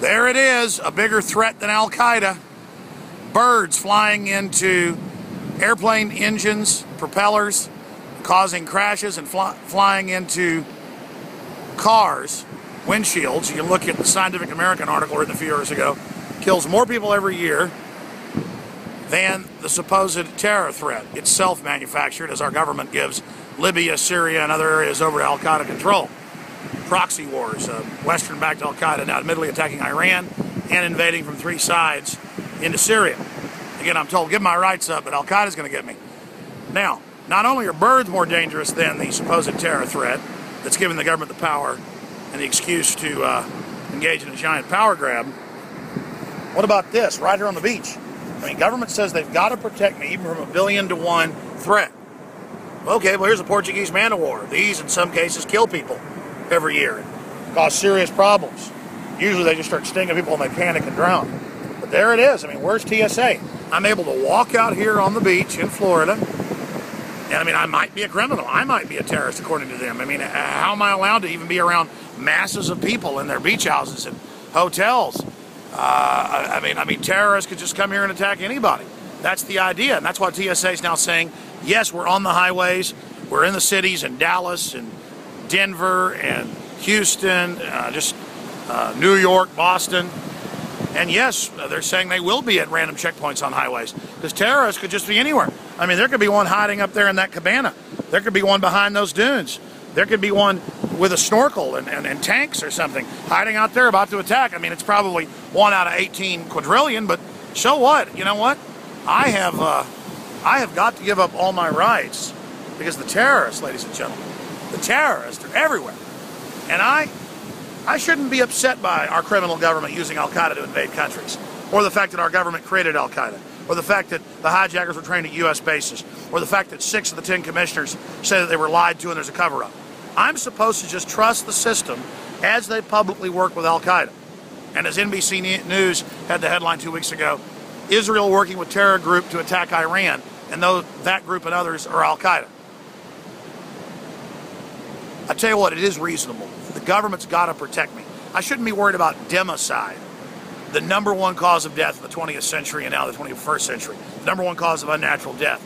There it is, a bigger threat than Al-Qaeda. Birds flying into airplane engines, propellers, causing crashes, and flying into cars, windshields. You can look at the Scientific American article written a few years ago. Kills more people every year than the supposed terror threat. It's self-manufactured as our government gives Libya, Syria, and other areas over to Al-Qaeda control. Proxy wars, Western-backed Al-Qaeda now admittedly attacking Iran and invading from 3 sides into Syria. Again, I'm told, give my rights up, but Al-Qaeda's going to get me. Now, not only are birds more dangerous than the supposed terror threat that's given the government the power and the excuse to engage in a giant power grab, what about this, right here on the beach? I mean, government says they've got to protect me even from a 1,000,000-to-1 threat. Okay, well, here's a Portuguese man of war. These, in some cases, kill people every year and cause serious problems. Usually they just start stinging people and they panic and drown. But there it is. I mean, where's TSA? I'm able to walk out here on the beach in Florida, and I mean, I might be a criminal. I might be a terrorist, according to them. I mean, how am I allowed to even be around masses of people in their beach houses and hotels? I mean, terrorists could just come here and attack anybody. That's the idea, and that's why TSA is now saying, yes, we're on the highways, we're in the cities in Dallas and Denver and Houston, New York, Boston, and yes, they're saying they will be at random checkpoints on highways, because terrorists could just be anywhere. I mean, there could be one hiding up there in that cabana. There could be one behind those dunes. There could be one with a snorkel and tanks or something hiding out there about to attack. I mean, it's probably 1 out of 18 quadrillion, but so what? You know what? I have got to give up all my rights because the terrorists, ladies and gentlemen, the terrorists are everywhere. And I shouldn't be upset by our criminal government using Al-Qaeda to invade countries, or the fact that our government created Al-Qaeda, or the fact that the hijackers were trained at U.S. bases, or the fact that 6 of the 10 commissioners say that they were lied to and there's a cover-up. I'm supposed to just trust the system as they publicly work with Al-Qaeda. And as NBC News had the headline 2 weeks ago, Israel working with terror group to attack Iran, and that group and others are Al-Qaeda. I tell you what, it is reasonable. The government's got to protect me. I shouldn't be worried about democide, the #1 cause of death in the 20th century and now the 21st century, the #1 cause of unnatural death.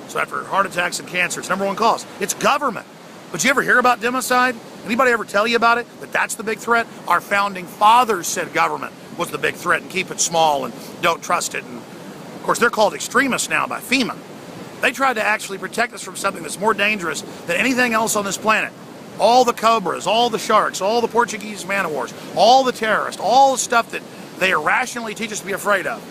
So after heart attacks and cancer, it's #1 cause. It's government. But you ever hear about democide? Anybody ever tell you about it? That that's the big threat? Our founding fathers said government was the big threat and keep it small and don't trust it. And of course, they're called extremists now by FEMA. They tried to actually protect us from something that's more dangerous than anything else on this planet. All the cobras, all the sharks, all the Portuguese man of wars, all the terrorists, all the stuff that they irrationally teach us to be afraid of,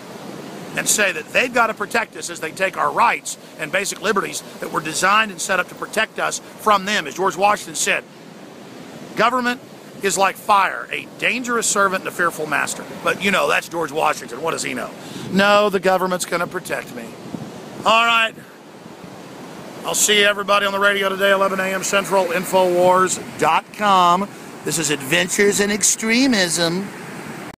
and say that they've got to protect us as they take our rights and basic liberties that were designed and set up to protect us from them. As George Washington said, government is like fire, a dangerous servant and a fearful master. But you know, that's George Washington. What does he know? No, the government's going to protect me. All right. I'll see everybody on the radio today, 11 a.m. Central, Infowars.com. This is Adventures in Extremism.